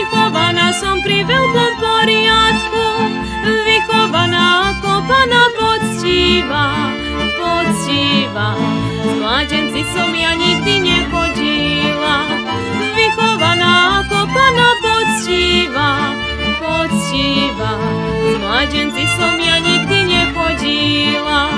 Vychovaná som pri veľkom poriadku, vychovaná ako pana poctivá, poctivá. S mládenci som ja nikdy nechodila, vychovaná ako pana poctivá, poctivá. S mládenci som ja nikdy nechodila.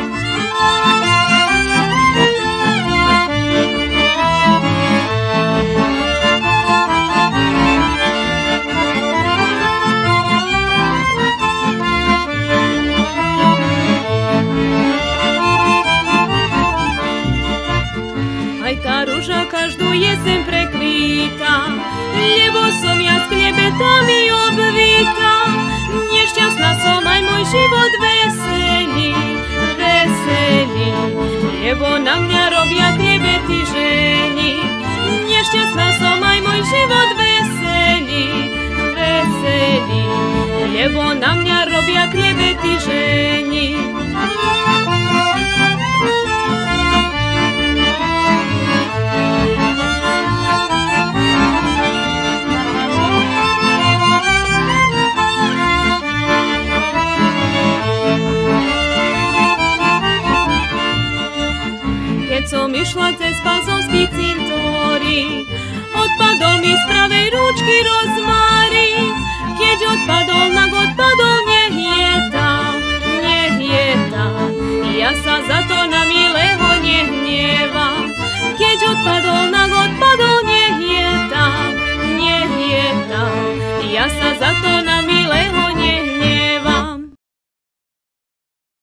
Aj tá ruža každú jeseň prekvíta, lebo som ja s klebetami obvita. Nešťastná som aj môj život veselý, veselý, lebo na mňa robia klebety ženy. Nešťastná som aj môj život veselý, veselý, lebo na mňa robia klebety ženy. Keď som išla cez Pazovský cintorín, odpadol mi z pravej ručky rozmárin. Keď odpadol, odpadol, nech je tam, nech je tam. Ja sa za to na milého nehnievam. Keď odpadol, odpadol, nech je tam, nech je tam. Ja sa za to na